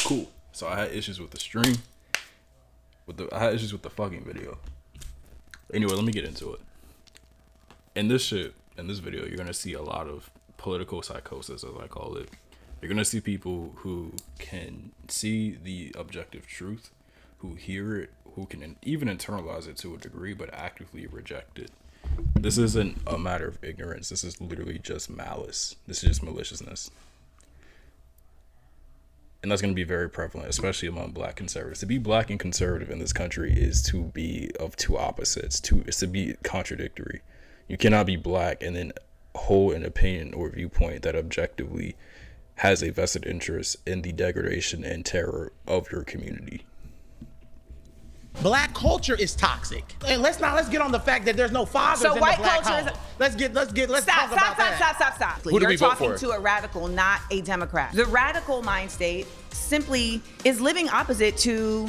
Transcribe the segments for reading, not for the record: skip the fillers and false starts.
Cool. So I had issues with the stream. I had issues with the fucking video. Anyway, let me get into it. In this video, you're gonna see a lot of political psychosis, as I call it. You're gonna see people who can see the objective truth, who hear it, who can even internalize it to a degree, but actively reject it. This isn't a matter of ignorance. This is literally just malice. This is just maliciousness. And that's going to be very prevalent, especially among black conservatives. To be black and conservative in this country is to be of two opposites. It's to be contradictory. You cannot be black and then hold an opinion or viewpoint that objectively has a vested interest in the degradation and terror of your community. Black culture is toxic. And let's get on the fact that there's no fathers in the black home. Let's talk about that. Stop. Who do we vote for? You're talking to a radical, not a Democrat. The radical mind state simply is living opposite to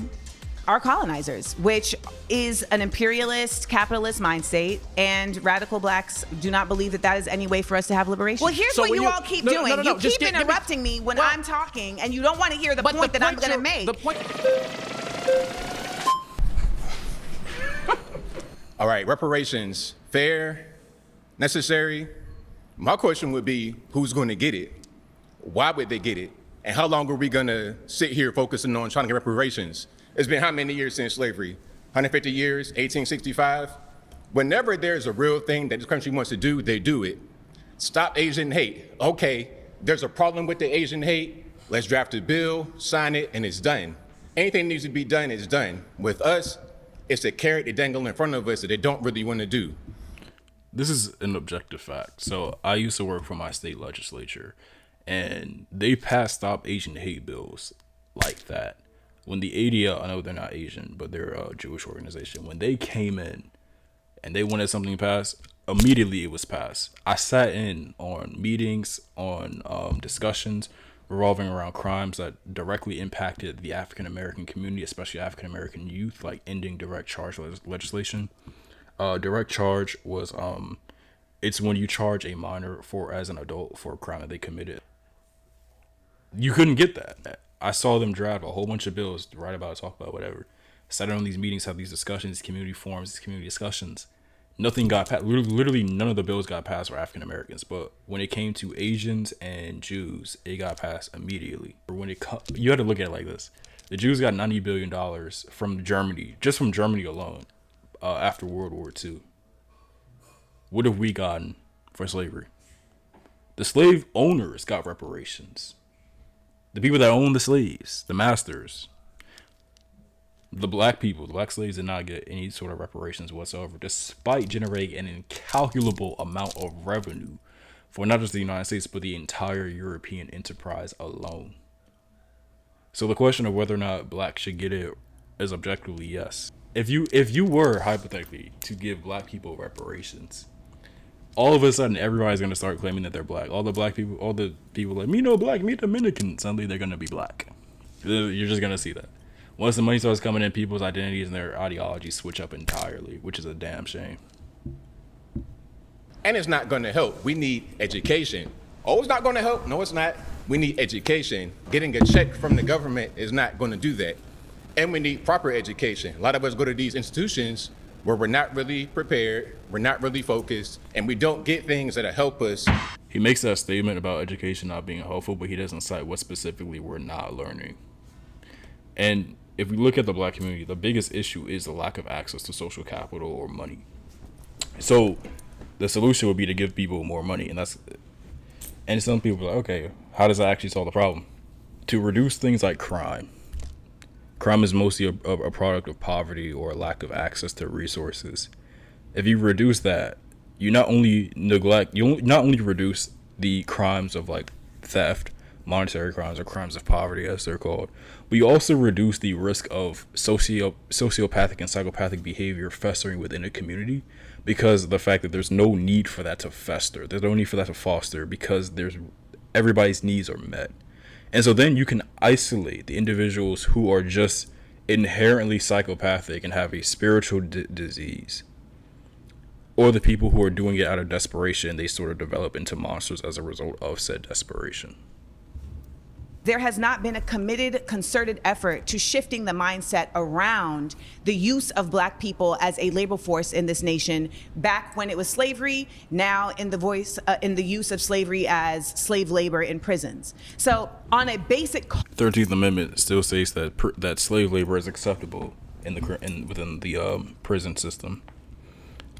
our colonizers, which is an imperialist, capitalist mind state, and radical blacks do not believe that that is any way for us to have liberation. Well, here's what you all keep doing. You keep interrupting me when I'm talking, and you don't want to hear the point that I'm going to make. All right, reparations, fair, necessary. My question would be, who's going to get it? Why would they get it? And how long are we going to sit here focusing on trying to get reparations? It's been how many years since slavery? 150 years, 1865? Whenever there's a real thing that this country wants to do, they do it. Stop Asian hate. Okay, there's a problem with the Asian hate. Let's draft a bill, sign it, and it's done. Anything that needs to be done is done. With us, it's a carrot they dangle in front of us that they don't really want to do. This is an objective fact. So I used to work for my state legislature, and they passed Stop Asian Hate bills like that. When the ADL, I know they're not Asian, but they're a Jewish organization. When they came in and they wanted something passed, immediately it was passed. I sat in on meetings, on discussions revolving around crimes that directly impacted the African American community, especially African American youth, like ending direct charge legislation. Direct charge was it's when you charge a minor as an adult for a crime that they committed. You couldn't get that. I saw them draft a whole bunch of bills to write about, talk about, whatever. Sat in on these meetings, have these discussions, community forums, these community discussions. Nothing got passed. Literally none of the bills got passed for African Americans. But when it came to Asians and Jews, it got passed immediately. You had to look at it like this. The Jews got $90 billion from Germany, just from Germany alone, after World War II. What have we gotten for slavery? The slave owners got reparations. The people that own the slaves, the masters. The black people, the black slaves did not get any sort of reparations whatsoever, despite generating an incalculable amount of revenue for not just the United States, but the entire European enterprise alone. So the question of whether or not black should get it is objectively yes. If you were hypothetically to give black people reparations, all of a sudden everybody's gonna start claiming that they're black. All the people like, me no black, me Dominican, suddenly they're gonna be black. You're just gonna see that. Once the money starts coming in, people's identities and their ideologies switch up entirely, which is a damn shame. And it's not going to help. We need education. Oh, it's not going to help. No, it's not. We need education. Getting a check from the government is not going to do that. And we need proper education. A lot of us go to these institutions where we're not really prepared, we're not really focused, and we don't get things that'll help us. He makes that statement about education not being helpful, but he doesn't cite what specifically we're not learning. And if we look at the black community, the biggest issue is the lack of access to social capital or money. So the solution would be to give people more money. And some people are like, okay, how does that actually solve the problem? To reduce things like crime. Crime is mostly a product of poverty or a lack of access to resources. If you reduce that, you not only reduce the crimes of like theft, monetary crimes, or crimes of poverty as they're called, but you also reduce the risk of sociopathic and psychopathic behavior festering within a community, because of the fact that there's no need for that to fester, there's no need for that to foster, because everybody's needs are met. And so then you can isolate the individuals who are just inherently psychopathic and have a spiritual disease, or the people who are doing it out of desperation. They sort of develop into monsters as a result of said desperation. there has not been a committed, concerted effort to shifting the mindset around the use of Black people as a labor force in this nation back when it was slavery, now in the use of slavery as slave labor in prisons. So on a basic 13th Amendment still states that that slave labor is acceptable within the prison system,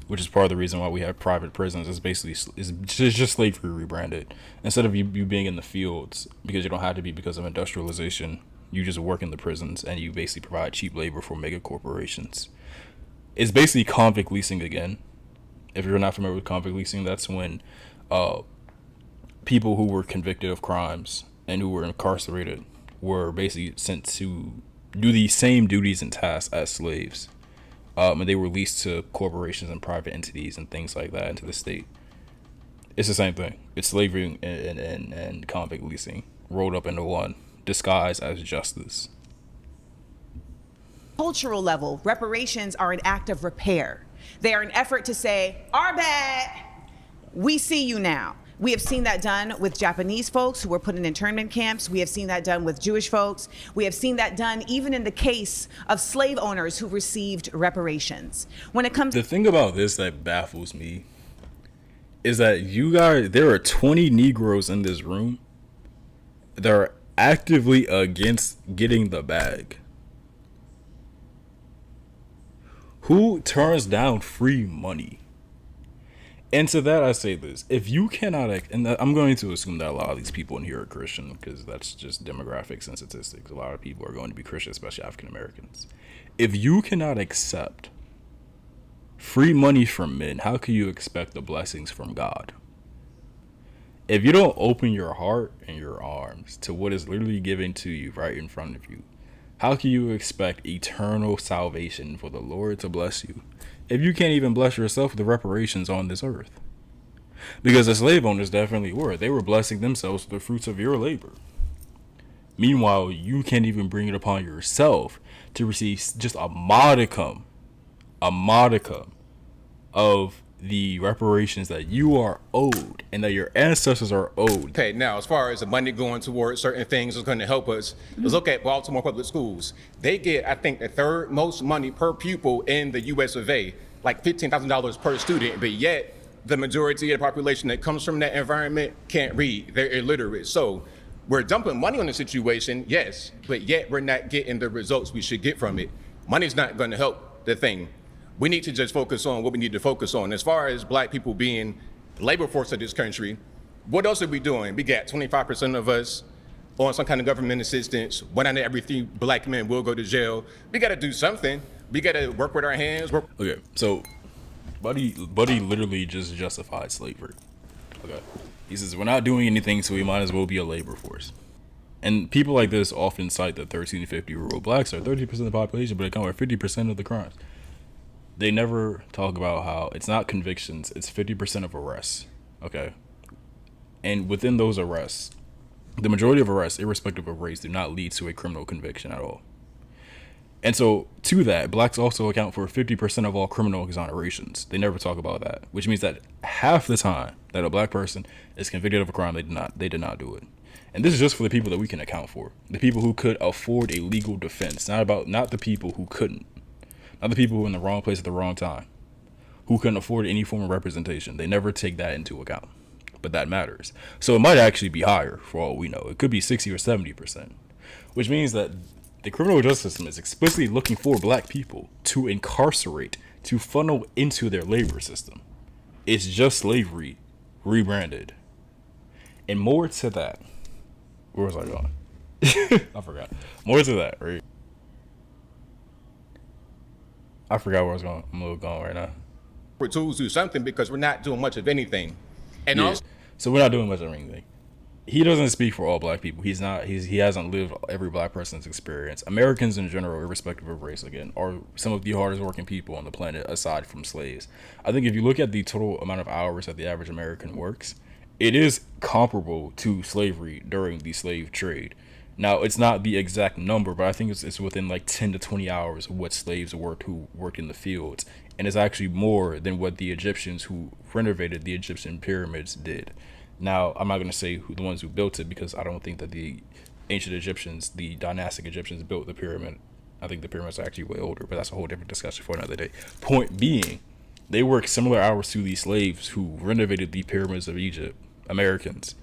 which is part of the reason why we have private prisons. It's just slavery rebranded. Instead of you being in the fields, because you don't have to be because of industrialization, you just work in the prisons and you basically provide cheap labor for mega corporations. It's basically convict leasing again. If you're not familiar with convict leasing, that's when people who were convicted of crimes and who were incarcerated were basically sent to do the same duties and tasks as slaves. And they were leased to corporations and private entities and things like that into the state. It's the same thing. It's slavery and convict leasing rolled up into one, disguised as justice. Cultural level, reparations are an act of repair. They are an effort to say, our bad, we see you now. We have seen that done with Japanese folks who were put in internment camps. We have seen that done with Jewish folks. We have seen that done even in the case of slave owners who received reparations. When it comes the thing about this that baffles me is that there are 20 Negroes in this room that are actively against getting the bag. Who turns down free money? And to that, I say this. If you cannot, and I'm going to assume that a lot of these people in here are Christian, because that's just demographics and statistics. A lot of people are going to be Christian, especially African Americans. If you cannot accept free money from men, how can you expect the blessings from God? If you don't open your heart and your arms to what is literally given to you right in front of you, how can you expect eternal salvation for the Lord to bless you if you can't even bless yourself with the reparations on this earth? Because the slave owners definitely were. They were blessing themselves with the fruits of your labor. Meanwhile, you can't even bring it upon yourself to receive just a modicum of the reparations that you are owed and that your ancestors are owed. Okay, now as far as the money going towards certain things is going to help us, let's look at Baltimore Public Schools. They get, I think, the third most money per pupil in the US of A, like $15,000 per student, but yet the majority of the population that comes from that environment can't read. They're illiterate. So we're dumping money on the situation, yes, but yet we're not getting the results we should get from it. Money's not going to help the thing. We need to just focus on what we need to focus on. As far as Black people being labor force of this country, what else are we doing? We got 25% of us on some kind of government assistance. 1 out of every 3 Black men will go to jail. We got to do something. We got to work with our hands. Okay, so Buddy literally just justified slavery. Okay, he says we're not doing anything, so we might as well be a labor force. And people like this often cite that 13 to 50-year-old Blacks are 30% of the population, but they account for 50% of the crimes. They never talk about how it's not convictions, it's 50% of arrests, okay? And within those arrests, the majority of arrests, irrespective of race, do not lead to a criminal conviction at all. And so, to that, Blacks also account for 50% of all criminal exonerations. They never talk about that, which means that half the time that a Black person is convicted of a crime, they did not do it. And this is just for the people that we can account for. The people who could afford a legal defense, not the people who couldn't. Not the people who were in the wrong place at the wrong time, who couldn't afford any form of representation. They never take that into account. But that matters. So it might actually be higher for all we know. It could be 60 or 70%, which means that the criminal justice system is explicitly looking for Black people to incarcerate, to funnel into their labor system. It's just slavery rebranded. And more to that. Where was I going? I forgot. More to that, right? I forgot where I was going. I'm a little gone right now. For tools do something because we're not doing much of anything. And yeah. So we're not doing much of anything. He doesn't speak for all Black people. He hasn't lived every Black person's experience. Americans in general, irrespective of race, again, are some of the hardest working people on the planet aside from slaves. I think if you look at the total amount of hours that the average American works, it is comparable to slavery during the slave trade. Now, it's not the exact number, but I think it's within like 10 to 20 hours of what slaves worked who worked in the fields. And it's actually more than what the Egyptians who renovated the Egyptian pyramids did. Now, I'm not going to say the ones who built it because I don't think that the ancient Egyptians, the dynastic Egyptians, built the pyramid. I think the pyramids are actually way older, but that's a whole different discussion for another day. Point being, they worked similar hours to these slaves who renovated the pyramids of Egypt, Americans.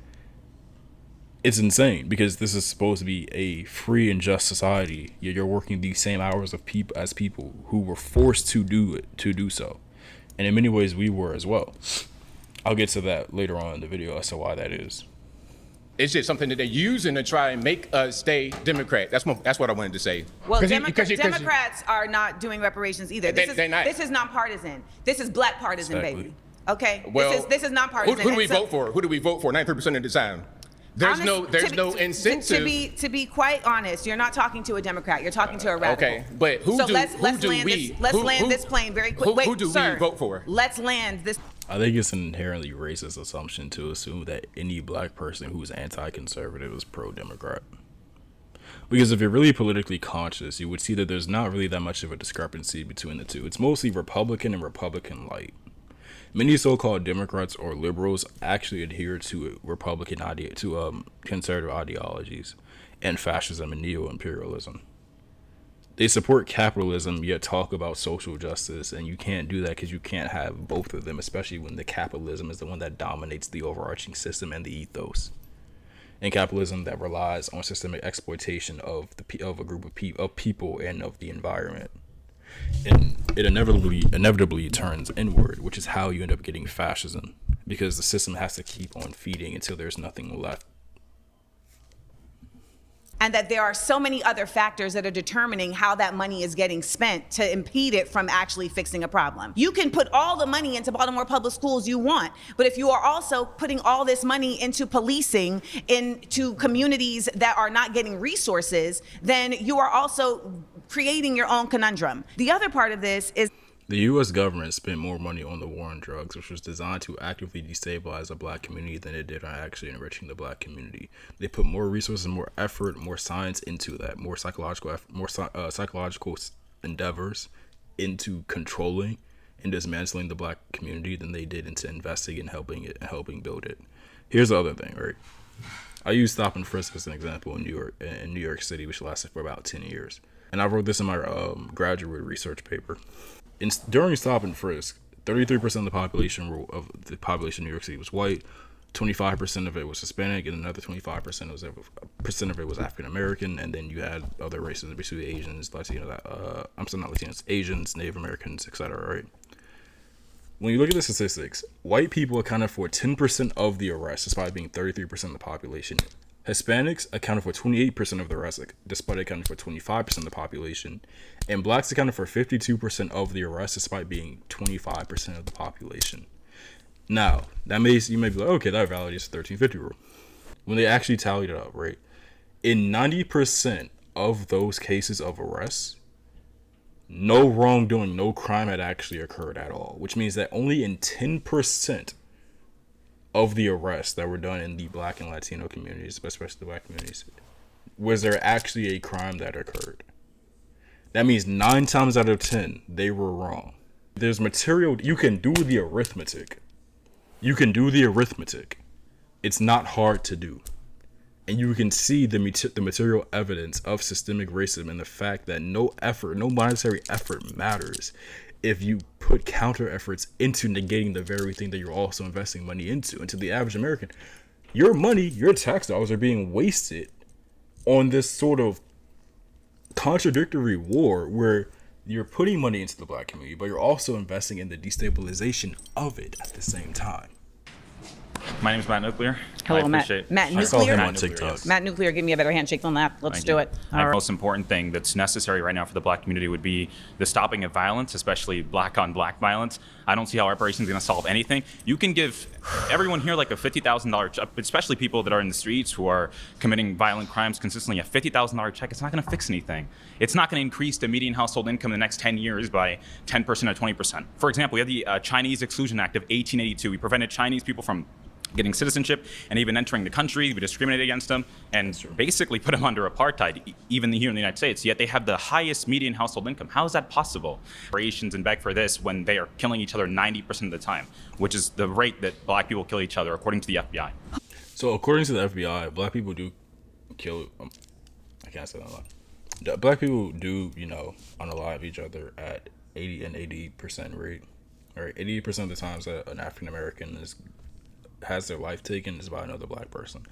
It's insane because this is supposed to be a free and just society. Yet you're working the same hours of people who were forced to do so. And in many ways, we were as well. I'll get to that later on in the video as to why that is. It's just something that they're using to try and make us stay Democrat. That's what I wanted to say. Well, Democrats are not doing reparations either. They're not. This is nonpartisan. This is black partisan, Exactly. baby. Okay. Well, this is nonpartisan. Who do we vote for? Who do we vote for 93% of the time? There's no incentive. To be quite honest, you're not talking to a Democrat. You're talking to a radical. Okay, but let's land this plane very quick. Who do we vote for? Let's land this. I think it's an inherently racist assumption to assume that any black person who's anti-conservative is pro-Democrat. Because if you're really politically conscious, you would see that there's not really that much of a discrepancy between the two. It's mostly Republican and Republican light. Many so-called Democrats or liberals actually adhere to conservative ideologies and fascism and neo-imperialism. They support capitalism yet talk about social justice, and you can't do that because you can't have both of them, especially when the capitalism is the one that dominates the overarching system and the ethos. And capitalism that relies on systemic exploitation of a group of people and of the environment. And it inevitably turns inward, which is how you end up getting fascism, because the system has to keep on feeding until there's nothing left. And that there are so many other factors that are determining how that money is getting spent to impede it from actually fixing a problem. You can put all the money into Baltimore public schools you want, but if you are also putting all this money into policing, into communities that are not getting resources, then you are also creating your own conundrum. The other part of this is the U.S. government spent more money on the war on drugs, which was designed to actively destabilize the black community, than it did on actually enriching the black community. They put more resources, more effort, more science into that, more psychological endeavors into controlling and dismantling the black community than they did into investing in helping build it. Here's the other thing, right? I use stop and frisk as an example in New York City, which lasted for about 10 years. And I wrote this in my graduate research paper. During stop and frisk, 33% of the population in New York City was white, 25% of it was Hispanic, and another 25% of it was African American, and then you had other races in between, Asians, Asians, Native Americans, etc. Right? When you look at the statistics, white people accounted for 10% of the arrests, despite being 33% of the population. Hispanics accounted for 28% of the arrests, despite accounting for 25% of the population. And blacks accounted for 52% of the arrests, despite being 25% of the population. Now, you may be like, okay, that validates the 1350 rule. When they actually tallied it up, right? In 90% of those cases of arrests, no wrongdoing, no crime had actually occurred at all. Which means that only in 10% of the arrests that were done in the black and Latino communities, especially the black communities, was there actually a crime that occurred. That means 9 times out of 10, they were wrong. There's material, you can do the arithmetic. It's not hard to do. And you can see the material evidence of systemic racism and the fact that no monetary effort matters if you put counter efforts into negating the very thing that you're also investing money into. And to the average American, your money, your tax dollars are being wasted on this sort of contradictory war where you're putting money into the black community, but you're also investing in the destabilization of it at the same time. My name is Matt Nuclear. Hello, Matt. Matt Nuclear. On TikTok. Matt Nuclear, give me a better handshake than that. Let's do it. The most important thing that's necessary right now for the black community would be the stopping of violence, especially black on black violence. I don't see how reparations is going to solve anything. You can give everyone here like a $50,000, especially people that are in the streets who are committing violent crimes consistently, a $50,000 check. It's not going to fix anything. It's not going to increase the median household income in the next 10 years by 10% or 20%. For example, we had the Chinese Exclusion Act of 1882. We prevented Chinese people from getting citizenship and even entering the country. We discriminated against them and basically put them under apartheid, even here in the United States, yet they have the highest median household income. How is that possible? Reparations and beg for this when they are killing each other 90% of the time, which is the rate that black people kill each other, according to the FBI. So according to the FBI, black people do kill. I can't say that a lot. Black people do, unalive each other at 80% rate. Right, 80% of the times that an African American has their life taken is by another black person.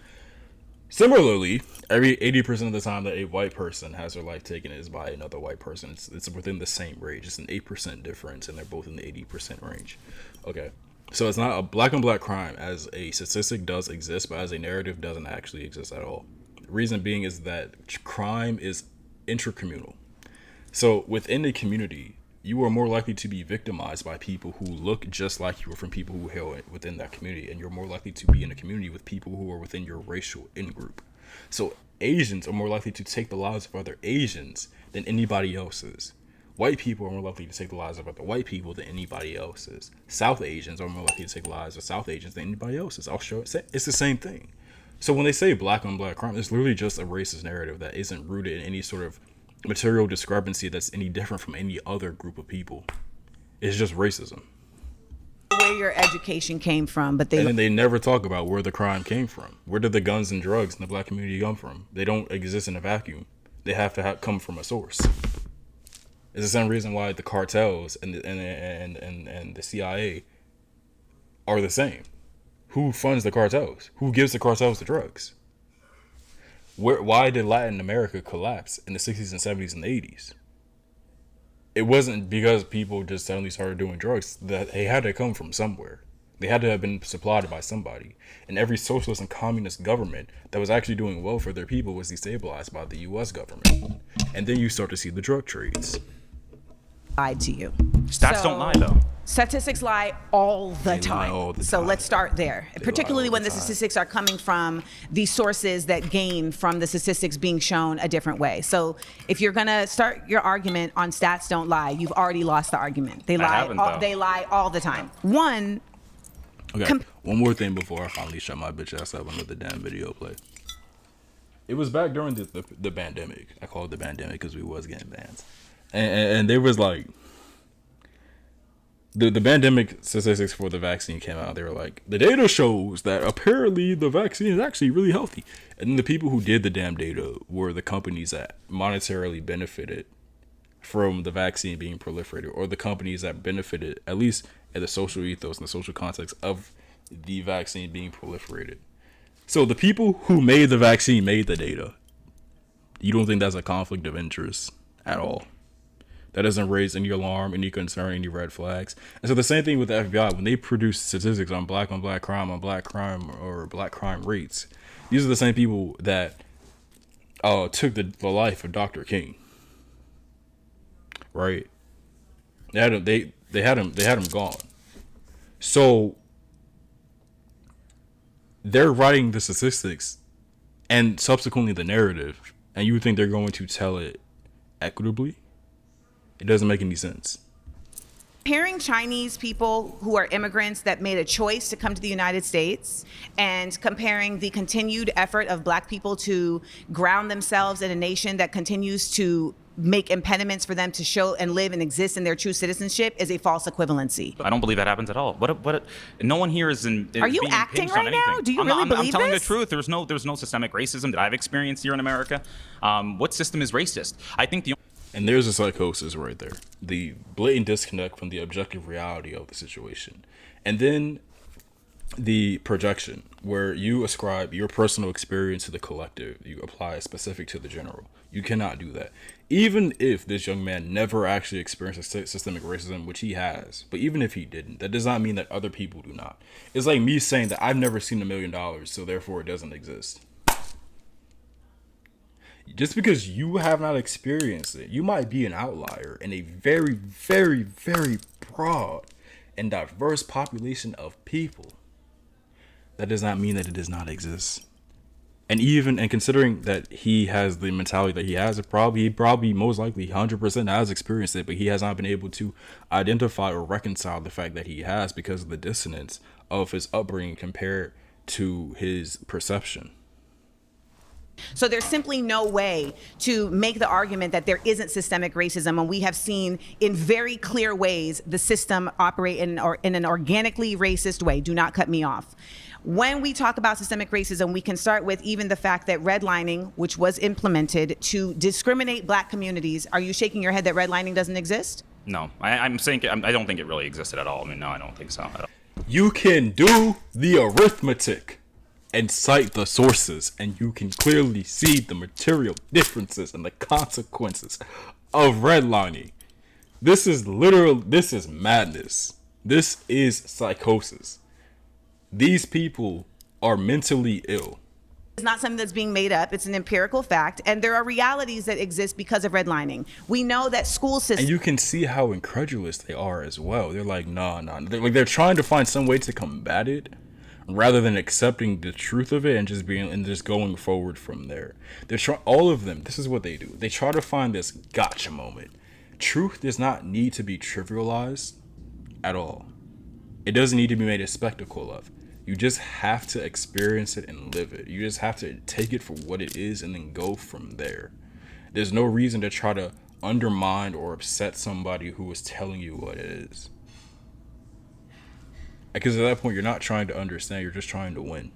Similarly, every 80% of the time that a white person has their life taken is by another white person. It's within the same range. It's an 8% difference, and they're both in the 80% range. Okay, so it's not a black on black crime as a statistic does exist, but as a narrative doesn't actually exist at all. The reason being is that crime is intracommunal. So within a community, you are more likely to be victimized by people who look just like you or from people who hail within that community. And you're more likely to be in a community with people who are within your racial in-group. So Asians are more likely to take the lives of other Asians than anybody else's. White people are more likely to take the lives of other white people than anybody else's. South Asians are more likely to take the lives of South Asians than anybody else's. I'll show it. It's the same thing. So when they say black on black crime, it's literally just a racist narrative that isn't rooted in any sort of material discrepancy that's any different from any other group of people. It's just racism. Where your education came from, but and then they never talk about where the crime came from. Where did the guns and drugs in the black community come from? They don't exist in a vacuum. They have to come from a source. It's the same reason why the cartels and the CIA are the same. Who funds the cartels? Who gives the cartels the drugs? Why did Latin America collapse in the 60s and 70s and the 80s? It wasn't because people just suddenly started doing drugs. That they had to come from somewhere. They had to have been supplied by somebody. And every socialist and communist government that was actually doing well for their people was destabilized by the U.S. government. And then you start to see the drug trades. Lied to you. Stats don't lie, though. Statistics lie all the time. So let's start there. Particularly when the statistics are coming from the sources that gain from the statistics being shown a different way. So if you're going to start your argument on stats don't lie, you've already lost the argument. They lie all the time. One more thing before I finally shut my bitch ass up and let the damn video play. It was back during the pandemic. I call it the pandemic because we was getting bans. And there was like the pandemic statistics for the vaccine came out. They were like, the data shows that apparently the vaccine is actually really healthy. And then the people who did the damn data were the companies that monetarily benefited from the vaccine being proliferated, or the companies that benefited, at least in the social ethos and the social context of the vaccine being proliferated. So the people who made the vaccine made the data. You don't think that's a conflict of interest at all? That doesn't raise any alarm, any concern, any red flags. And so the same thing with the FBI, when they produce statistics on black crime, or black crime rates, these are the same people that took the life of Dr. King. Right? They had him gone. So they're writing the statistics and subsequently the narrative, and you think they're going to tell it equitably? It doesn't make any sense. Comparing Chinese people who are immigrants that made a choice to come to the United States and comparing the continued effort of black people to ground themselves in a nation that continues to make impediments for them to show and live and exist in their true citizenship is a false equivalency. I don't believe that happens at all. No one here is in. Are you acting right now? Do you really believe I'm telling this? The truth. There's no systemic racism that I've experienced here in America. What system is racist? I think And there's a psychosis right there. The blatant disconnect from the objective reality of the situation. And then the projection, where you ascribe your personal experience to the collective. You apply it specific to the general. You cannot do that. Even if this young man never actually experienced systemic racism, which he has, but even if he didn't, that does not mean that other people do not. It's like me saying that I've never seen $1 million, so therefore it doesn't exist. Just because you have not experienced it, you might be an outlier in a very, very, very broad and diverse population of people. That does not mean that it does not exist. And considering that he has the mentality that he has, he probably most likely 100% has experienced it, but he has not been able to identify or reconcile the fact that he has because of the dissonance of his upbringing compared to his perception. So there's simply no way to make the argument that there isn't systemic racism when we have seen in very clear ways the system operate in an organically racist way. Do not cut me off. When we talk about systemic racism, we can start with even the fact that redlining, which was implemented to discriminate Black communities. Are you shaking your head that redlining doesn't exist? No, I'm saying I don't think it really existed at all. I mean, no, I don't think so. You can do the arithmetic and cite the sources, and you can clearly see the material differences and the consequences of redlining. This is madness. This is psychosis. These people are mentally ill. It's not something that's being made up. It's an empirical fact. And there are realities that exist because of redlining. We know that school systems... And you can see how incredulous they are as well. They're like, nah. They're trying to find some way to combat it rather than accepting the truth of it and just going forward from there. All of them, this is what they do. They try to find this gotcha moment. Truth does not need to be trivialized at all. It doesn't need to be made a spectacle of. You just have to experience it and live it. You just have to take it for what it is and then go from there. There's no reason to try to undermine or upset somebody who is telling you what it is. Because at that point, you're not trying to understand, you're just trying to win.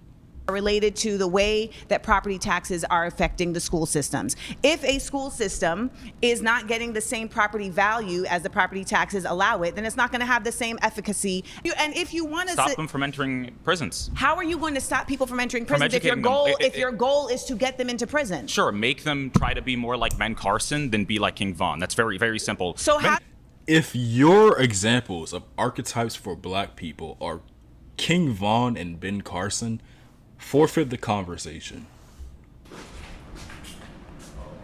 Related to the way that property taxes are affecting the school systems. If a school system is not getting the same property value as the property taxes allow it, then it's not going to have the same efficacy. And if you want to stop them from entering prisons. How are you going to stop people from entering prisons if your goal is to get them into prison? Sure, make them try to be more like Ben Carson than be like King Von. That's very, very simple. So if your examples of archetypes for Black people are King Von and Ben Carson, forfeit the conversation.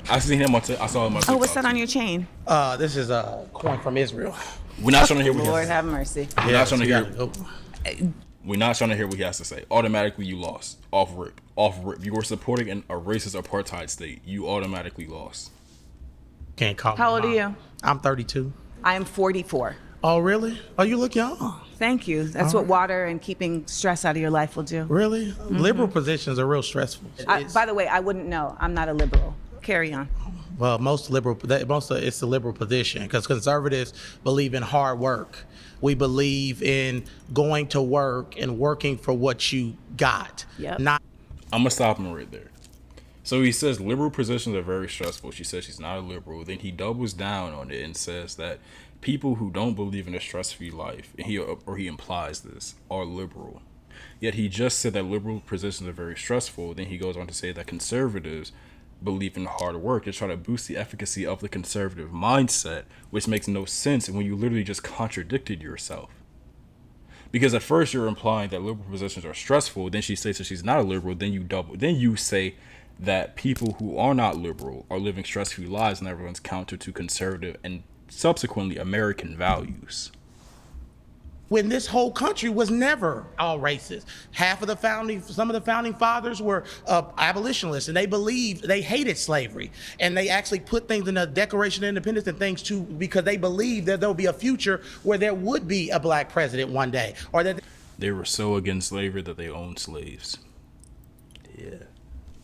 I saw him on TikTok. Oh, what's that on your chain? This is a coin from Israel. We're not trying to hear what Lord have mercy. We're not trying to hear what he has to say. Automatically, you lost. Off rip. You were supporting a racist apartheid state. You automatically lost. Can't call me. How old are you? I'm 32. I am 44. Oh, really? Oh, you look young. Thank you. That's what water and keeping stress out of your life will do. Really? Mm-hmm. Liberal positions are real stressful. By the way, I wouldn't know. I'm not a liberal. Carry on. Well, it's the liberal position because conservatives believe in hard work. We believe in going to work and working for what you got. Yep. I'm going to stop him right there. So he says liberal positions are very stressful. She says she's not a liberal. Then he doubles down on it and says that people who don't believe in a stress-free life, and he implies this, are liberal. Yet he just said that liberal positions are very stressful. Then he goes on to say that conservatives believe in hard work to try to boost the efficacy of the conservative mindset, which makes no sense when you literally just contradicted yourself. Because at first you're implying that liberal positions are stressful, then she says that she's not a liberal, then you say that people who are not liberal are living stress-free lives and everyone's counter to conservative and subsequently American values. When this whole country was never all racist. Some of the founding fathers were abolitionists, and they hated slavery. And they actually put things in the Declaration of Independence and things too, because they believed that there'll be a future where there would be a Black president one day. Or that they were so against slavery that they owned slaves. Yeah.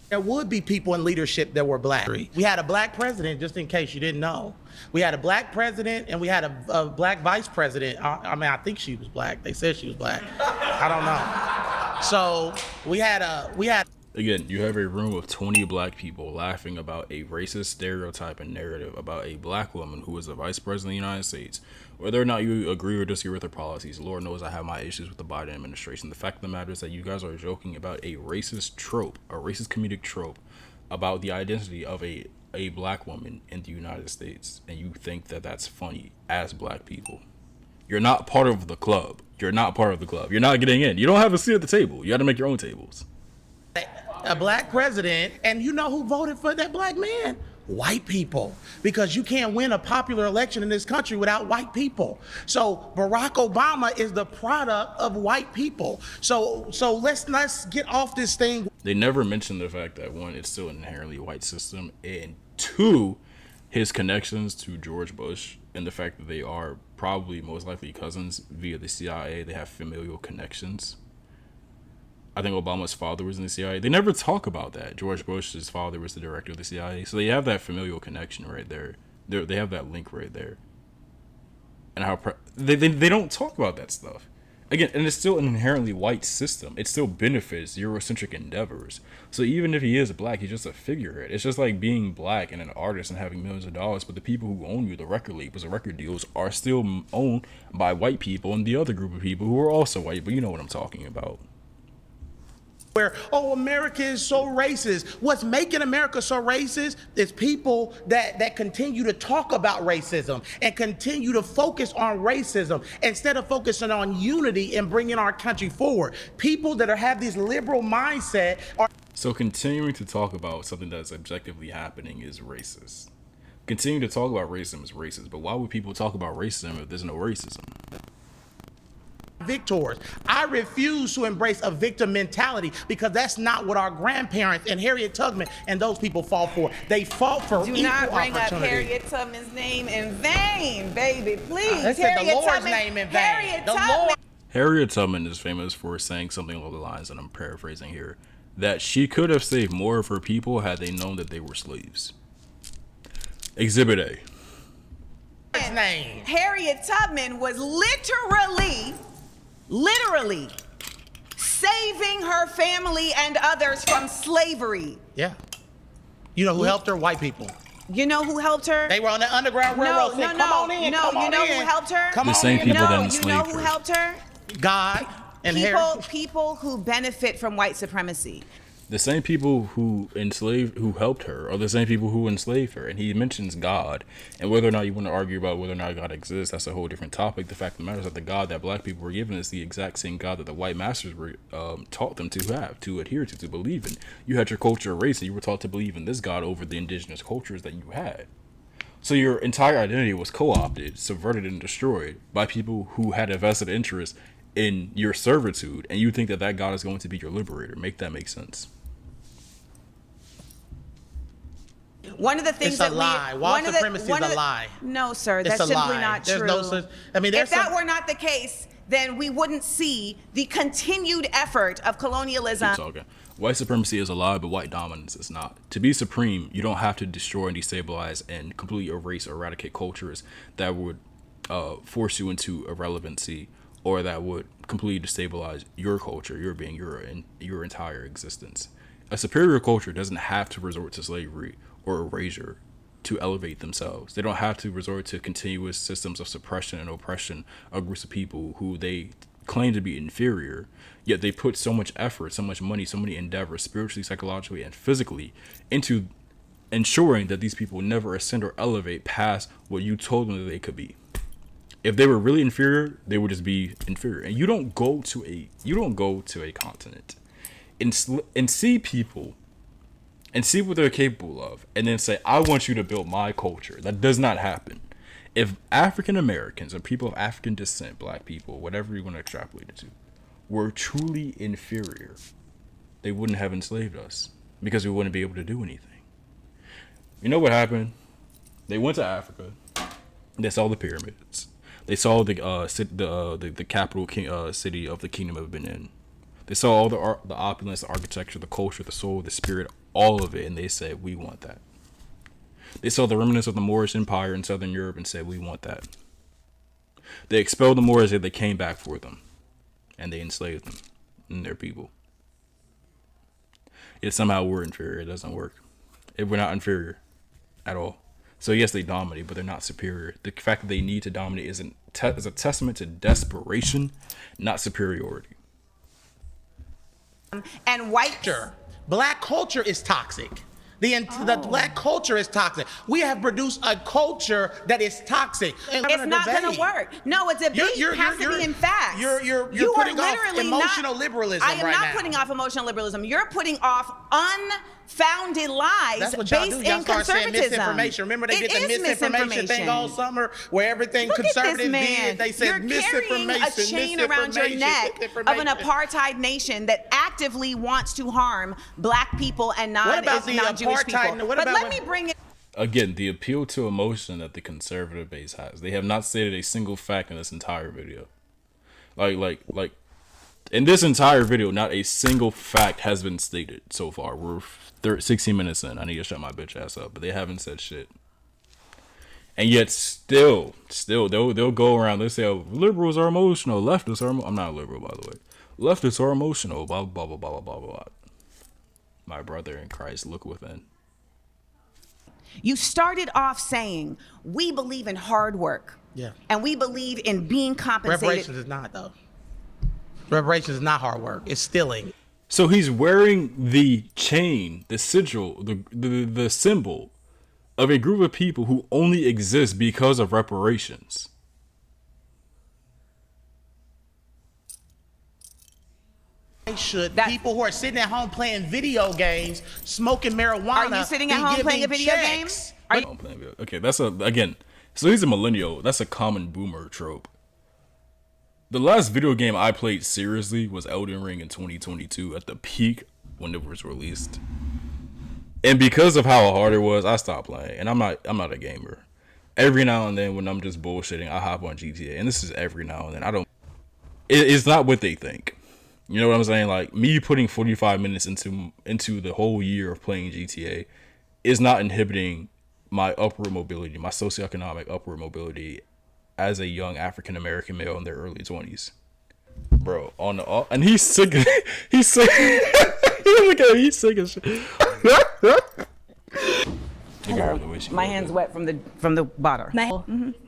There would be people in leadership that were Black. We had a Black president, just in case you didn't know. We had a Black president and we had a Black vice president. I think she was Black. They said she was Black. I don't know. So we had. Again, you have a room of 20 Black people laughing about a racist stereotype and narrative about a Black woman who is the vice president of the United States. Whether or not you agree or disagree with her policies, Lord knows I have my issues with the Biden administration. The fact of the matter is that you guys are joking about a racist trope, a racist comedic trope about the identity of a Black woman in the United States, and you think that that's funny as Black people. You're not part of the club. You're not getting in. You don't have a seat at the table. You got to make your own tables. A Black president, and you know who voted for that Black man? White people, because you can't win a popular election in this country without white people. So Barack Obama is the product of white people. So let's get off this thing. They never mention the fact that one, it's still an inherently white system, and two, his connections to George Bush and the fact that they are probably most likely cousins via the CIA. They have familial connections. I think Obama's father was in the CIA. They never talk about that. George Bush's father was the director of the CIA. So they have that familial connection right there. They have that link right there. And how they don't talk about that stuff. Again, and it's still an inherently white system. It still benefits Eurocentric endeavors. So even if he is black, he's just a figurehead. It's just like being black and an artist and having millions of dollars, but the people who own you, the record labels, the record deals, are still owned by white people and the other group of people who are also white, but you know what I'm talking about. Where, oh, America is so racist. What's making America so racist is people that continue to talk about racism and continue to focus on racism instead of focusing on unity and bringing our country forward. People that have this liberal mindset are... So continuing to talk about something that's objectively happening is racist. Continuing to talk about racism is racist, but why would people talk about racism if there's no racism? Victors. I refuse to embrace a victim mentality because that's not what our grandparents and Harriet Tubman and those people fought for. They fought for equal opportunity. Do not bring up Harriet Tubman's name in vain, baby. Please. I said the Lord's name in vain. Harriet Tubman. Harriet Tubman is famous for saying something along the lines, and I'm paraphrasing here, that she could have saved more of her people had they known that they were slaves. Exhibit A. His name. Harriet Tubman was literally saving her family and others from slavery. Yeah. You know who helped her? White people. You know who helped her? They were on the Underground Railroad. Come on in. No, you know who helped her? The same people that enslaved her. You know who helped her? God and Harriet. People who benefit from white supremacy. The same people who helped her are the same people who enslaved her. And he mentions God. And whether or not you want to argue about whether or not God exists, that's a whole different topic. The fact of the matter is that the God that black people were given is the exact same God that the white masters were taught them to adhere to believe in. You had your culture erased, and you were taught to believe in this God over the indigenous cultures that you had. So your entire identity was co-opted, subverted, and destroyed by people who had a vested interest in your servitude. And you think that that God is going to be your liberator. Make that make sense. One of the things it's a lie. White supremacy is a lie. No, sir, that's simply not true. There's no such. I mean, if that were not the case, then we wouldn't see the continued effort of colonialism. Keep talking. White supremacy is a lie, but white dominance is not. To be supreme, you don't have to destroy and destabilize and completely erase or eradicate cultures that would force you into irrelevancy, or that would completely destabilize your culture, your being, your entire existence. A superior culture doesn't have to resort to slavery or erasure to elevate themselves. They don't have to resort to continuous systems of suppression and oppression of groups of people who they claim to be inferior, yet they put so much effort, so much money, so many endeavors, spiritually, psychologically, and physically, into ensuring that these people never ascend or elevate past what you told them that they could be. If they were really inferior, they would just be inferior. And you don't go to a continent and see people and see what they're capable of, and then say, I want you to build my culture. That does not happen. If African Americans or people of African descent, black people, whatever you want to extrapolate it to, were truly inferior, they wouldn't have enslaved us because we wouldn't be able to do anything. You know what happened? They went to Africa. They saw the pyramids. They saw the capital city of the Kingdom of Benin. They saw all the opulence, the architecture, the culture, the soul, the spirit, all of it, and they said, we want that. They saw the remnants of the Moorish Empire in Southern Europe and said, we want that. They expelled the Moors, and they came back for them, and they enslaved them and their people. Yet somehow we're inferior. It doesn't work. We're not inferior at all. So yes, they dominate, but they're not superior. The fact that they need to dominate is a testament to desperation, not superiority. And white black culture is toxic. The black culture is toxic. We have produced a culture that is toxic. It's not going to work. No, a debate has to be in facts. You're putting off emotional liberalism right now. I am not putting off emotional liberalism. You're putting off unfounded lies That's what y'all based do. Y'all in start saying conservatism. misinformation. Remember they did the misinformation thing all summer where everything conservatives did. They said misinformation. You're carrying a chain around your neck of an apartheid nation that actively wants to harm black people and non-Jewish people. But let me bring it. Again, the appeal to emotion that the conservative base has. They have not stated a single fact in this entire video. Like in this entire video, not a single fact has been stated so far. We're 16 minutes in. I need to shut my bitch ass up, but they haven't said shit. And yet still they'll go around, they say, oh, liberals are emotional, leftists are I'm not a liberal, by the way. Leftists are emotional, blah blah blah blah blah blah blah. My brother in Christ, look within. You started off saying we believe in hard work. Yeah. And we believe in being compensated. Reparations is not, though. Reparations is not hard work. It's stealing. So he's wearing the chain, the sigil, the symbol of a group of people who only exist because of reparations. People who are sitting at home playing video games, smoking marijuana. Are you sitting at home playing a video game? Okay, that's again. So he's a millennial. That's a common boomer trope. The last video game I played seriously was Elden Ring in 2022 at the peak when it was released. And because of how hard it was, I stopped playing. And I'm not a gamer. Every now and then when I'm just bullshitting, I hop on GTA. And this is every now and then. It's not what they think. You know what I'm saying? Like, me putting 45 minutes into the whole year of playing GTA is not inhibiting my upward mobility, my socioeconomic upward mobility as a young African American male in their early 20s. Bro, and he's sick. He's sick. Look at him, he's sick as shit. My hand's wet from the bottle.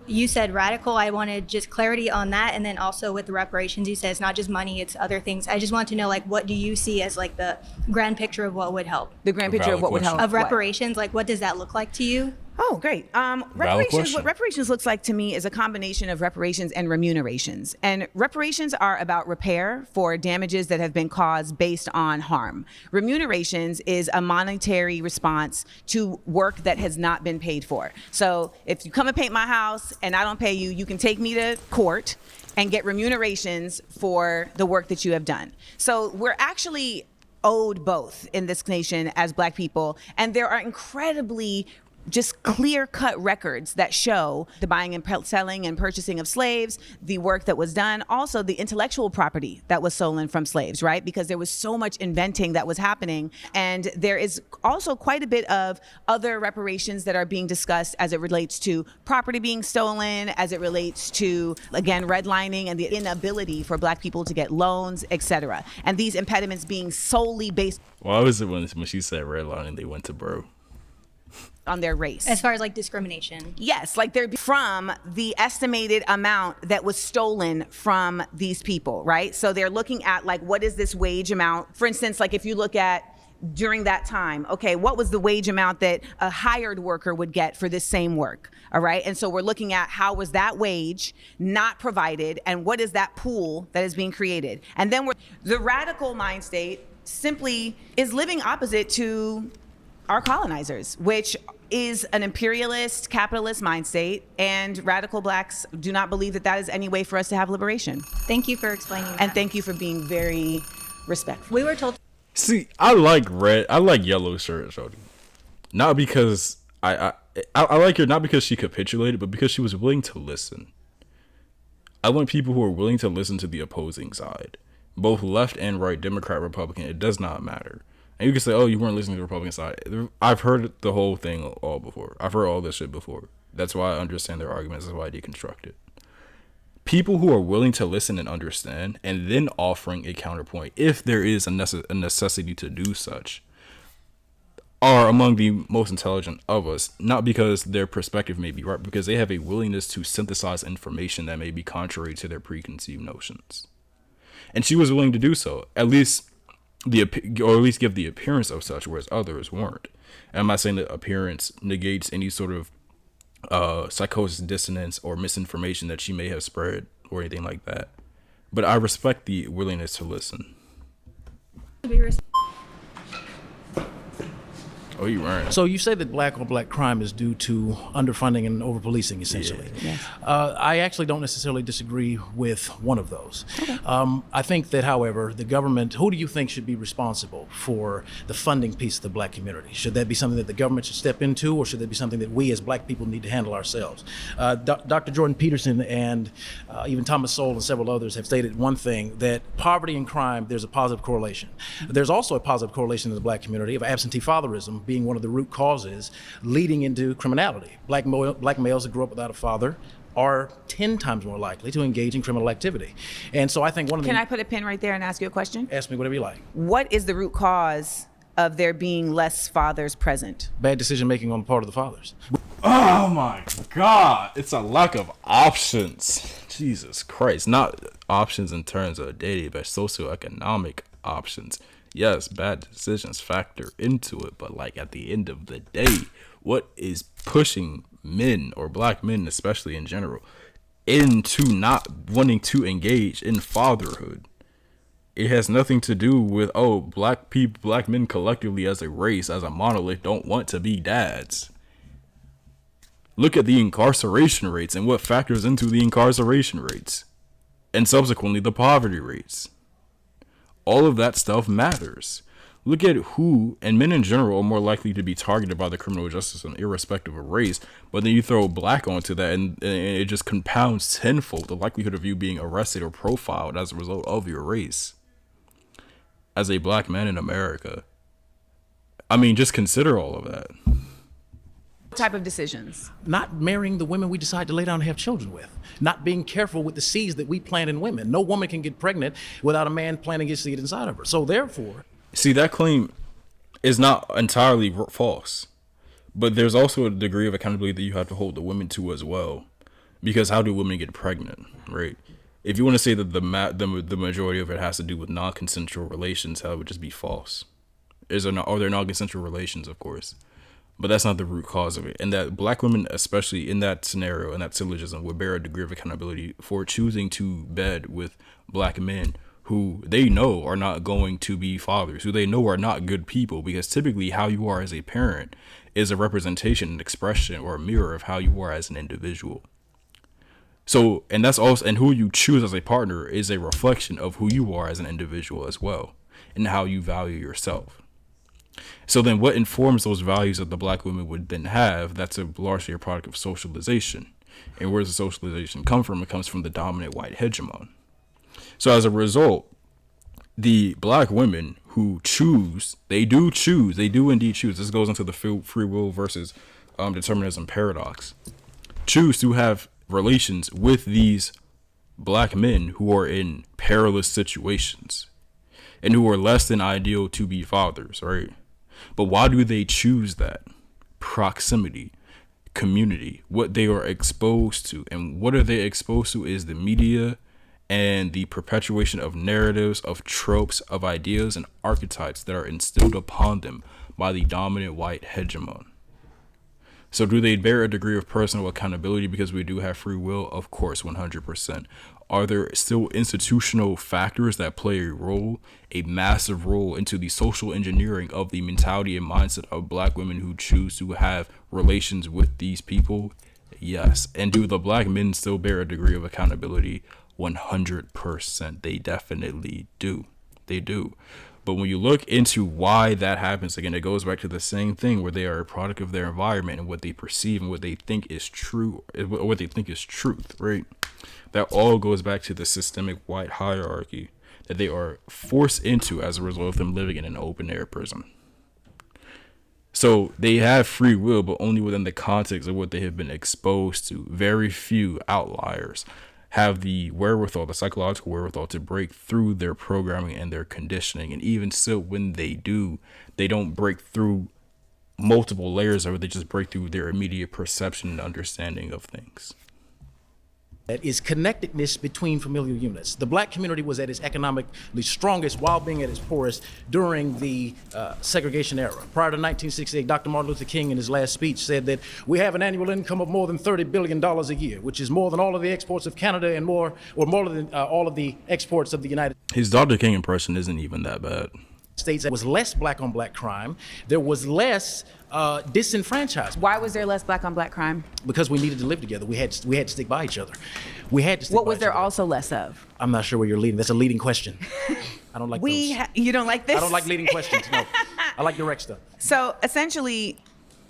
You said radical. I wanted just clarity on that, and then also with the reparations, you said it's not just money; it's other things. I just want to know, like, what do you see as like the grand picture of what would help? The grand picture of what would help of reparations. Like, what does that look like to you? Oh, great. Reparations. What reparations looks like to me is a combination of reparations and remunerations. And reparations are about repair for damages that have been caused based on harm. Remunerations is a monetary response to work that has not been paid for. So if you come and paint my house and I don't pay you, you can take me to court and get remunerations for the work that you have done. So we're actually owed both in this nation as Black people. And there are incredibly just clear-cut records that show the buying and selling and purchasing of slaves, the work that was done, also the intellectual property that was stolen from slaves, right? Because there was so much inventing that was happening. And there is also quite a bit of other reparations that are being discussed as it relates to property being stolen, as it relates to, again, redlining and the inability for Black people to get loans, etc. And these impediments being solely based. Why was it when she said redlining, they went to bro? On their race. As far as like discrimination. Yes, like they're from the estimated amount that was stolen from these people, right? So they're looking at like, what is this wage amount? For instance, like if you look at during that time, okay, what was the wage amount that a hired worker would get for this same work? All right. And so we're looking at how was that wage not provided and what is that pool that is being created? And then the radical mind state simply is living opposite to our colonizers, which is an imperialist, capitalist mind state, and radical Blacks do not believe that that is any way for us to have liberation. Thank you for explaining that. And thank you for being very respectful. We were told. See, I like yellow shirt, Shorty. Not because I like her, not because she capitulated, but because she was willing to listen. I want people who are willing to listen to the opposing side, both left and right, Democrat, Republican. It does not matter. And you can say, oh, you weren't listening to the Republican side. I've heard the whole thing all before. I've heard all this shit before. That's why I understand their arguments. That's why I deconstruct it. People who are willing to listen and understand and then offering a counterpoint, if there is a necessity to do such, are among the most intelligent of us. Not because their perspective may be right, because they have a willingness to synthesize information that may be contrary to their preconceived notions. And she was willing to do so, at least give the appearance of such, whereas others weren't. And I'm not saying that appearance negates any sort of psychosis, dissonance, or misinformation that she may have spread or anything like that. But I respect the willingness to listen. Oh, you weren't. So you say that black on black crime is due to underfunding and overpolicing, essentially. Yeah. Yes. I actually don't necessarily disagree with one of those. Okay. I think that, however, the government, who do you think should be responsible for the funding piece of the Black community? Should that be something that the government should step into, or should that be something that we as Black people need to handle ourselves? Dr. Jordan Peterson and even Thomas Sowell and several others have stated one thing, that poverty and crime, there's a positive correlation. There's also a positive correlation in the Black community of absentee fatherism, being one of the root causes leading into criminality. Black males that grew up without a father are 10 times more likely to engage in criminal activity. And so I think one of the... Can I put a pin right there and ask you a question? Ask me whatever you like. What is the root cause of there being less fathers present? Bad decision making on the part of the fathers. Oh my God. It's a lack of options. Jesus Christ. Not options in terms of dating, but socioeconomic options. Yes, bad decisions factor into it, but like at the end of the day, what is pushing men, or black men especially in general, into not wanting to engage in fatherhood? It has nothing to do with, oh, black men collectively as a race, as a monolith, don't want to be dads. Look at the incarceration rates and what factors into the incarceration rates, and subsequently the poverty rates. All of that stuff matters. Look at who, and men in general are more likely to be targeted by the criminal justice system irrespective of race, but then you throw black onto that and it just compounds tenfold the likelihood of you being arrested or profiled as a result of your race. As a black man in America, I mean, just consider all of that. Type of decisions? Not marrying the women we decide to lay down and have children with. Not being careful with the seeds that we plant in women. No woman can get pregnant without a man planting his seed inside of her. So therefore... See, that claim is not entirely false. But there's also a degree of accountability that you have to hold the women to as well. Because how do women get pregnant, right? If you want to say that the majority of it has to do with non-consensual relations, that would just be false. Are there non-consensual relations, of course. But that's not the root cause of it. And that black women, especially in that scenario, in that syllogism, would bear a degree of accountability for choosing to bed with black men who they know are not going to be fathers, who they know are not good people, because typically how you are as a parent is a representation, an expression, or a mirror of how you are as an individual. So, and that's also, and who you choose as a partner is a reflection of who you are as an individual as well, and how you value yourself. So then what informs those values that the black women would then have? That's largely a product of socialization. And where does the socialization come from? It comes from the dominant white hegemon. So as a result, the black women who choose, they do indeed choose. This goes into the free will versus determinism paradox. Choose to have relations with these black men who are in perilous situations and who are less than ideal to be fathers, right? But why do they choose that? Proximity, community, what they are exposed to. And what are they exposed to is the media and the perpetuation of narratives, of tropes, of ideas and archetypes that are instilled upon them by the dominant white hegemon. So do they bear a degree of personal accountability because we do have free will? Of course, 100%. Are there still institutional factors that play a role, a massive role into the social engineering of the mentality and mindset of black women who choose to have relations with these people? Yes. And do the black men still bear a degree of accountability? 100%. They definitely do. They do. But when you look into why that happens, again, it goes back to the same thing where they are a product of their environment and what they perceive and what they think is true, or what they think is truth, right? That all goes back to the systemic white hierarchy that they are forced into as a result of them living in an open air prison. So they have free will, but only within the context of what they have been exposed to. Very few outliers have the wherewithal, the psychological wherewithal to break through their programming and their conditioning. And even still, when they do, they don't break through multiple layers of it. They just break through their immediate perception and understanding of things. That is connectedness between familial units. The black community was at its economically strongest while being at its poorest during the segregation era. Prior to 1968, Dr. Martin Luther King in his last speech said that we have an annual income of more than $30 billion a year, which is more than all of the exports of Canada and more than all of the exports of the United States. His Dr. King impression isn't even that bad. States, there was less black on black crime. There was less disenfranchisement. Why was there less black on black crime? Because we needed to live together. We had to stick by each other. We had to stick What by was each there other. also less of? I'm not sure where you're leading. That's a leading question. I don't like those. You don't like this? I don't like leading questions. No, I like direct stuff. So essentially,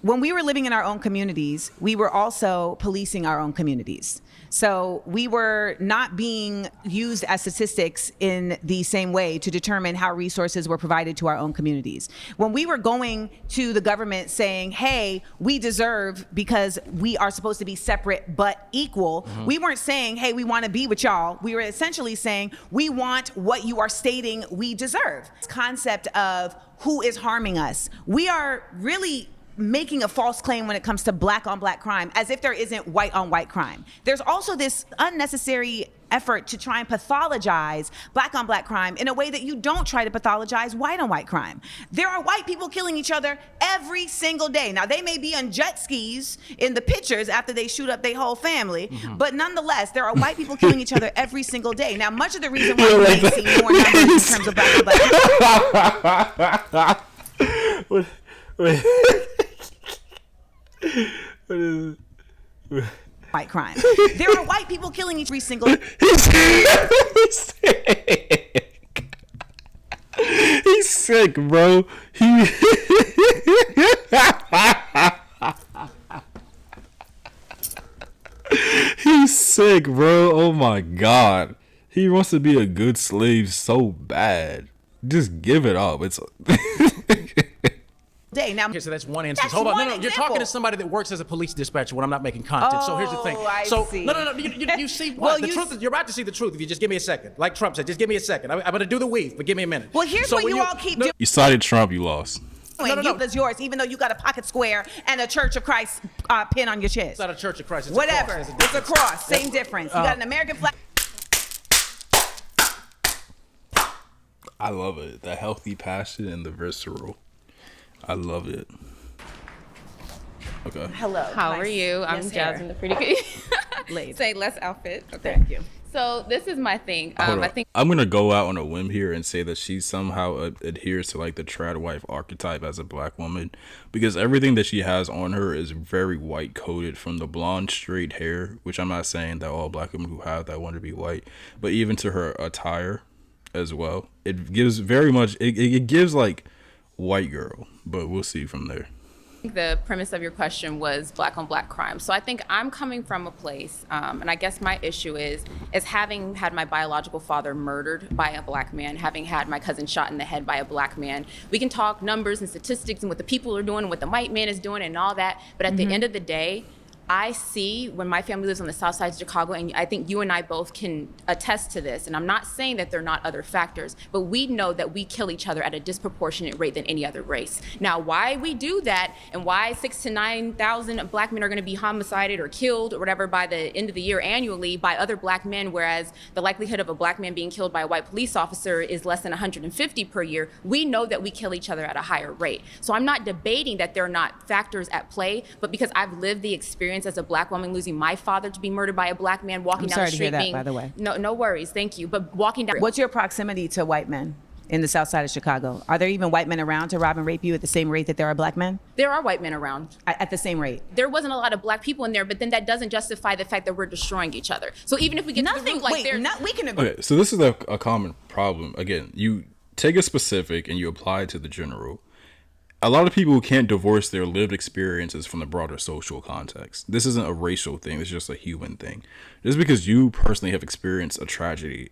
when we were living in our own communities, we were also policing our own communities. So we were not being used as statistics in the same way to determine how resources were provided to our own communities. When we were going to the government saying, hey, we deserve, because we are supposed to be separate but equal, we weren't saying, hey, we want to be with y'all. We were essentially saying, we want what you are stating we deserve. This concept of who is harming us. We are really making a false claim when it comes to black on black crime, as if there isn't white on white crime. There's also this unnecessary effort to try and pathologize black on black crime in a way that you don't try to pathologize white on white crime. There are white people killing each other every single day. Now, they may be on jet skis in the pictures after they shoot up their whole family, but nonetheless, there are white people killing each other every single day. Now, much of the reason why we may see more numbers in terms of black on black Wait. What is it? white crime. There are white people killing every single He's sick. He's sick, bro. He's sick, bro. Oh my god. He wants to be a good slave so bad. Just give it up. It's day. Now, Okay, so that's one instance. That's Hold on, one no, you're example. talking to somebody that works as a police dispatcher when I'm not making content. So here's the thing. Oh, I So see. no, you see what? Well, The you truth is, you're about to see the truth if you just give me a second. Like Trump said, just give me a second. I'm going to do the weave, but give me a minute. well, here's So what when you all keep doing. you cited Trump, you lost. No. You is yours, even though you got a pocket square and a Church of Christ pin on your chest. It's not a Church of Christ. It's Whatever. A cross. It's a cross. Same difference. You got an American flag. I love it. The healthy passion and the visceral. I love it. Okay. Hello. How Nice. are you? I'm Yes, hair. Jasmine, the pretty good. Lady. Say less outfit. Okay. Thank you. So this is my thing. Hold I on. think I'm gonna go out on a whim here and say that she somehow adheres to like the trad wife archetype as a black woman, because everything that she has on her is very white coded, from the blonde straight hair, which I'm not saying that all black women who have that want to be white, but even to her attire as well. It gives very much. It gives like white girl, but we'll see from there. the premise of your question was black on black crime. So I think I'm coming from a place, and I guess my issue is having had my biological father murdered by a black man, having had my cousin shot in the head by a black man. We can talk numbers and statistics and what the people are doing and what the white man is doing and all that, but at the end of the day, I see when my family lives on the south side of Chicago, and I think you and I both can attest to this, and I'm not saying that there are not other factors, but we know that we kill each other at a disproportionate rate than any other race. Now, why we do that and why 6,000 to 9,000 black men are gonna be homicided or killed or whatever by the end of the year annually by other black men, whereas the likelihood of a black man being killed by a white police officer is less than 150 per year, we know that we kill each other at a higher rate. So I'm not debating that there are not factors at play, but because I've lived the experience as a black woman losing my father to be murdered by a black man, walking down the street to hear that, being, by the way. no worries, thank you, but walking down. What's your proximity to white men in the south side of Chicago? Are there even white men around to rob and rape you at the same rate that there are black men? There are white men around. At the same rate? There wasn't a lot of black people in there, but then that doesn't justify the fact that we're destroying each other. So even if we get to the root, like we can agree. Okay, so this is a common problem. Again, you take a specific and you apply it to the general. A lot of people can't divorce their lived experiences from the broader social context. This isn't a racial thing. It's just a human thing. Just because you personally have experienced a tragedy,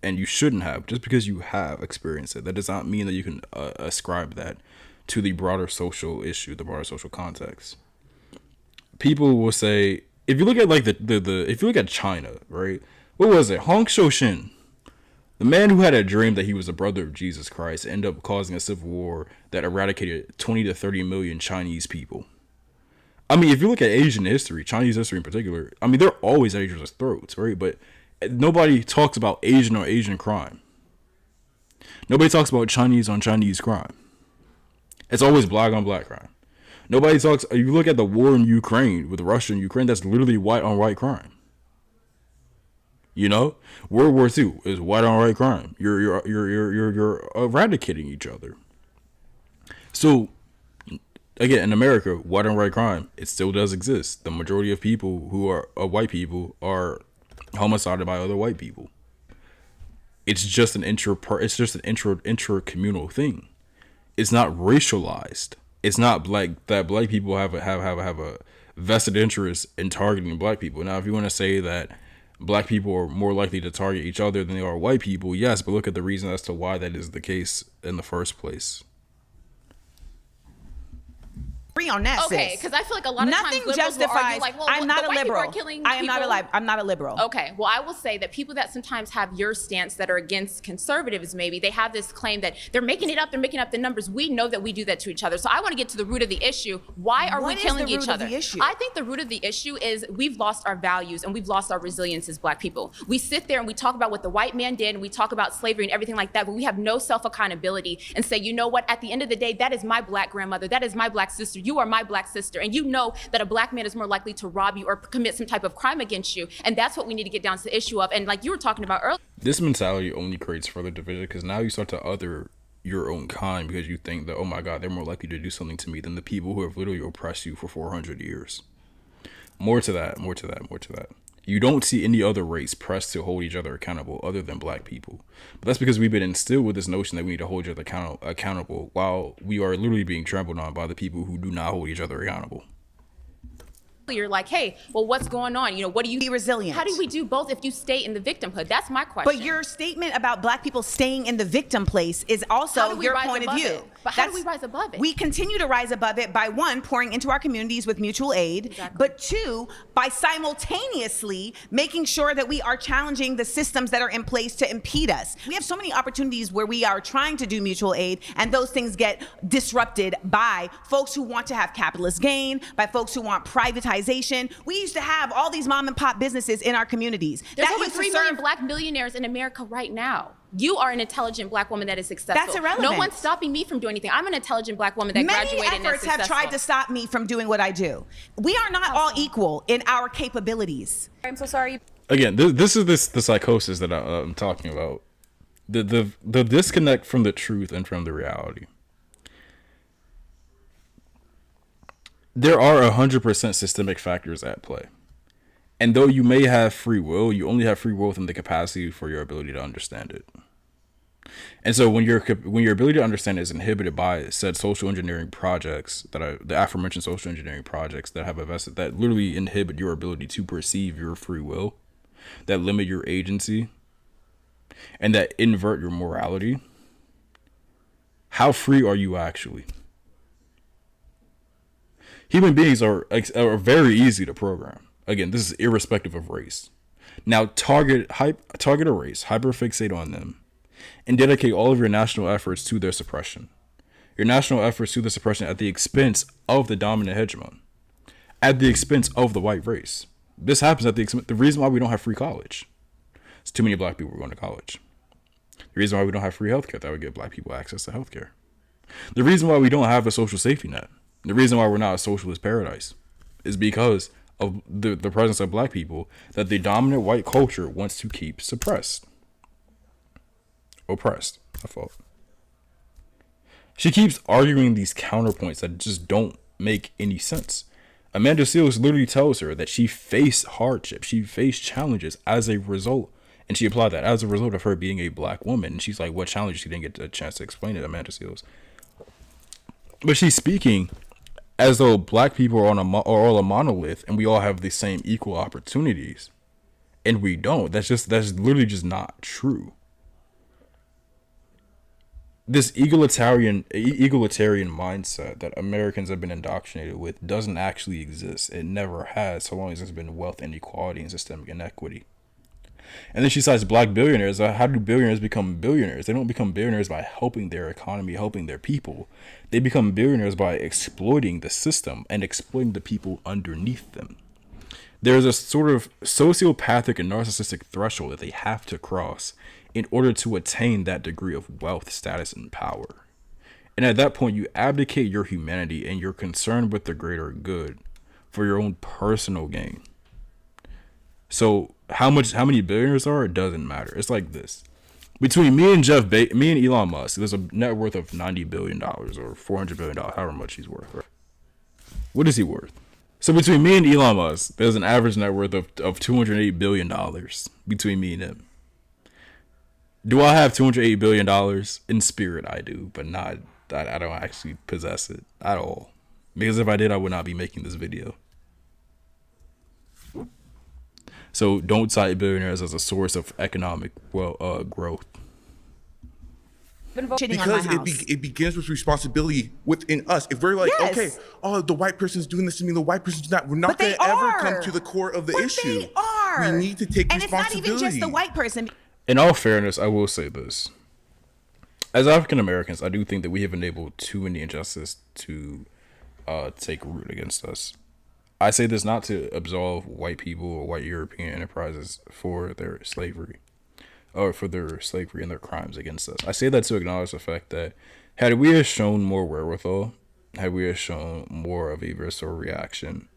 and you shouldn't have, just because you have experienced it, that does not mean that you can ascribe that to the broader social issue, the broader social context. People will say, if you look at like if you look at China, right? What was it? Hong Shou-shin, the man who had a dream that he was a brother of Jesus Christ, ended up causing a civil war that eradicated 20 to 30 million Chinese people. I mean, if you look at Asian history, Chinese history in particular, I mean, they're always at each other's throats, right? But nobody talks about Asian or Asian crime. Nobody talks about Chinese on Chinese crime. It's always black on black crime. Nobody talks, if you look at the war in Ukraine with Russia and Ukraine, that's literally white on white crime. You know, World War II is white on white crime. You're eradicating each other. So, again, in America, white on white crime, it still does exist. The majority of people who are white people are homicided by other white people. It's just an intracommunal thing. It's not racialized. it's not that black people have a vested interest in targeting black people. Now, if you want to say that black people are more likely to target each other than they are white people, yes, but look at the reason as to why that is the case in the first place. On that, okay, because I feel like a lot of nothing times justifies. like, well, I'm not a liberal. I am not a I'm not a liberal. Okay, well, I will say that people that sometimes have your stance that are against conservatives, maybe they have this claim that they're making it up, they're making up the numbers. We know that we do that to each other. So I want to get to the root of the issue. Why are we killing each other? I think the root of the issue is we've lost our values and we've lost our resilience as black people. We sit there and we talk about what the white man did and we talk about slavery and everything like that, but we have no self-accountability and say, you know what, at the end of the day, that is my black grandmother, that is my black sister, you are my black sister. And you know that a black man is more likely to rob you or commit some type of crime against you. And that's what we need to get down to the issue of. And like you were talking about earlier. This mentality only creates further division because now you start to other your own kind because you think that, oh my God, they're more likely to do something to me than the people who have literally oppressed you for 400 years. More to that. You don't see any other race pressed to hold each other accountable other than black people. But that's because we've been instilled with this notion that we need to hold each other accountable while we are literally being trampled on by the people who do not hold each other accountable. You're like, hey, well, what's going on? You know, what do you be resilient? How do we do both if you stay in the victimhood? That's my question. But your statement about black people staying in the victim place is also your point of view. But how do we rise above it? We continue to rise above it by one, pouring into our communities with mutual aid, but two, by simultaneously making sure that we are challenging the systems that are in place to impede us. We have so many opportunities where we are trying to do mutual aid and those things get disrupted by folks who want to have capitalist gain, by folks who want privatization. We used to have all these mom and pop businesses in our communities. There's over 3 million black millionaires in America right now. You are an intelligent black woman that is successful. That's irrelevant. No one's stopping me from doing anything. I'm an intelligent black woman that graduated and is successful. Many efforts have tried to stop me from doing what I do. We are not all equal in our capabilities. I'm so sorry. Again, this is the psychosis that I'm talking about. The disconnect from the truth and from the reality. There are 100% systemic factors at play. And though you may have free will, you only have free will within the capacity for your ability to understand it. And so when your ability to understand is inhibited by said social engineering projects the aforementioned social engineering projects that have invested, that literally inhibit your ability to perceive your free will, that limit your agency, and that invert your morality, how free are you actually? Human beings are very easy to program. Again, this is irrespective of race. Now target a race, hyperfixate on them, and dedicate all of your national efforts to their suppression. Your national efforts to the suppression at the expense of the dominant hegemon, at the expense of the white race. This happens at the expense. The reason why we don't have free college, it's too many black people going to college. The reason why we don't have free healthcare, that would give black people access to healthcare. The reason why we don't have a social safety net, the reason why we're not a socialist paradise, is because of the presence of black people that the dominant white culture wants to keep suppressed. Oppressed. My fault. She keeps arguing these counterpoints that just don't make any sense. Amanda Seales literally tells her that she faced hardship, she faced challenges as a result, and she applied that as a result of her being a black woman. And she's like, what challenge? She didn't get a chance to explain it, Amanda Seales. But she's speaking as though black people are all a monolith and we all have the same equal opportunities, and we don't. That's literally just not true. This egalitarian mindset that Americans have been indoctrinated with doesn't actually exist. It never has, so long as there's been wealth inequality and systemic inequity. And then she cites black billionaires. How do billionaires become billionaires? They don't become billionaires by helping their economy, helping their people. They become billionaires by exploiting the system and exploiting the people underneath them. There's a sort of sociopathic and narcissistic threshold that they have to cross in order to attain that degree of wealth, status, and power. And at that point, you abdicate your humanity and you're concerned with the greater good for your own personal gain. So how many billionaires are? It doesn't matter. It's like this. Between me and Elon Musk, there's a net worth of $90 billion or $400 billion, however much he's worth. Right? What is he worth? So between me and Elon Musk, there's an average net worth of $208 billion between me and him. Do I have $208 billion? In spirit, I do, but not I don't actually possess it at all. Because if I did, I would not be making this video. So don't cite billionaires as a source of economic growth. Because it begins with responsibility within us. If we're like, Yes. okay, oh, the white person's doing this to me, the white person's not, we're not But going they to ever are. come to the core of the issue. They are. We need to take and responsibility. it's not even just the white person. In all fairness, I will say this. As African Americans, I do think that we have enabled too many injustices to take root against us. I say this not to absolve white people or white European enterprises for their slavery, or for their slavery and their crimes against us. I say that to acknowledge the fact that had we have shown more wherewithal, had we have shown more of a visceral reaction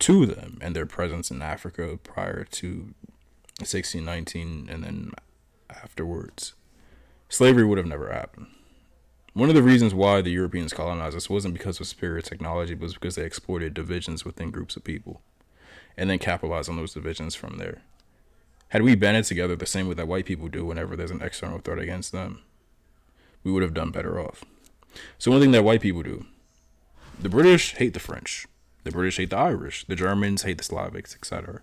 to them and their presence in Africa prior to 1619 and then afterwards, slavery would have never happened. One of the reasons why the Europeans colonized us wasn't because of superior technology, but it was because they exploited divisions within groups of people and then capitalized on those divisions from there. Had we banded together the same way that white people do whenever there's an external threat against them, we would have done better off. So one thing that white people do, the British hate the French, the British hate the Irish, the Germans hate the Slavics, etc.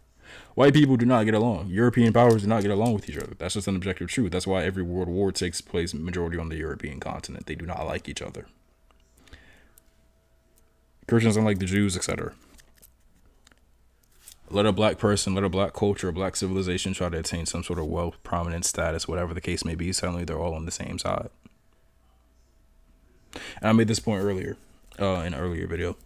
White people do not get along. European powers do not get along with each other. That's just an objective truth. That's why every world war takes place majority on the European continent. They do not like each other. Christians don't like the Jews, etc. Let a black person, let a black culture, a black civilization try to attain some sort of wealth, prominence, status, whatever the case may be. Suddenly they're all on the same side. And I made this point earlier, in an earlier video,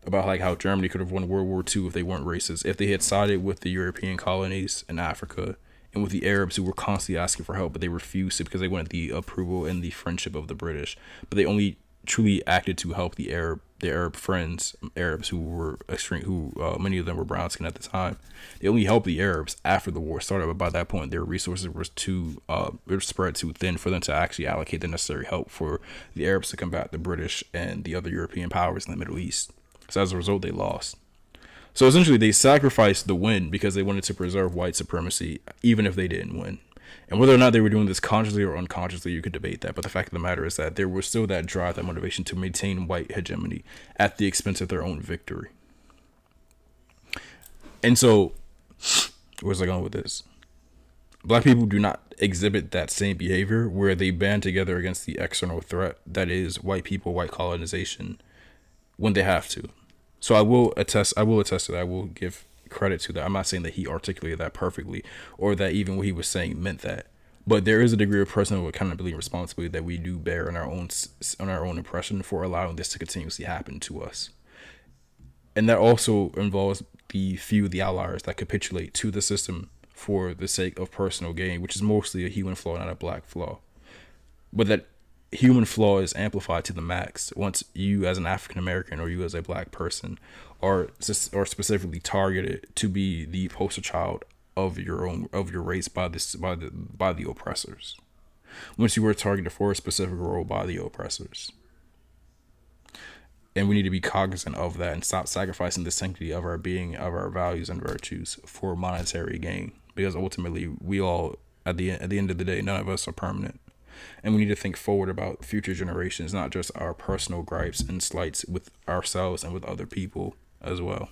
about like how Germany could have won World War II if they weren't racist. If they had sided with the European colonies in Africa and with the Arabs who were constantly asking for help, but they refused it because they wanted the approval and the friendship of the British. But they only truly acted to help the Arab friends, Arabs who were extreme, many of them were brown skin at the time. They only helped the Arabs after the war started, but by that point their resources were spread too thin for them to actually allocate the necessary help for the Arabs to combat the British and the other European powers in the Middle East. So as a result, they lost. So essentially, they sacrificed the win because they wanted to preserve white supremacy, even if they didn't win. And whether or not they were doing this consciously or unconsciously, you could debate that. But the fact of the matter is that there was still that drive, that motivation to maintain white hegemony at the expense of their own victory. And so, where's I going with this? Black people do not exhibit that same behavior where they band together against the external threat that is white people, white colonization, when they have to. So I will attest to that. I will give credit to that. I'm not saying that he articulated that perfectly or that even what he was saying meant that. But there is a degree of personal accountability and responsibility that we do bear on our own impression for allowing this to continuously happen to us. And that also involves the outliers that capitulate to the system for the sake of personal gain, which is mostly a human flaw, not a black flaw. But that human flaw is amplified to the max once you as an African American or you as a black person are specifically targeted to be the poster child of your race by the oppressors. Once you were targeted for a specific role by the oppressors. And we need to be cognizant of that and stop sacrificing the sanctity of our being, of our values and virtues for monetary gain. Because ultimately we all, at the end of the day, none of us are permanent. And we need to think forward about future generations, not just our personal gripes and slights with ourselves and with other people as well.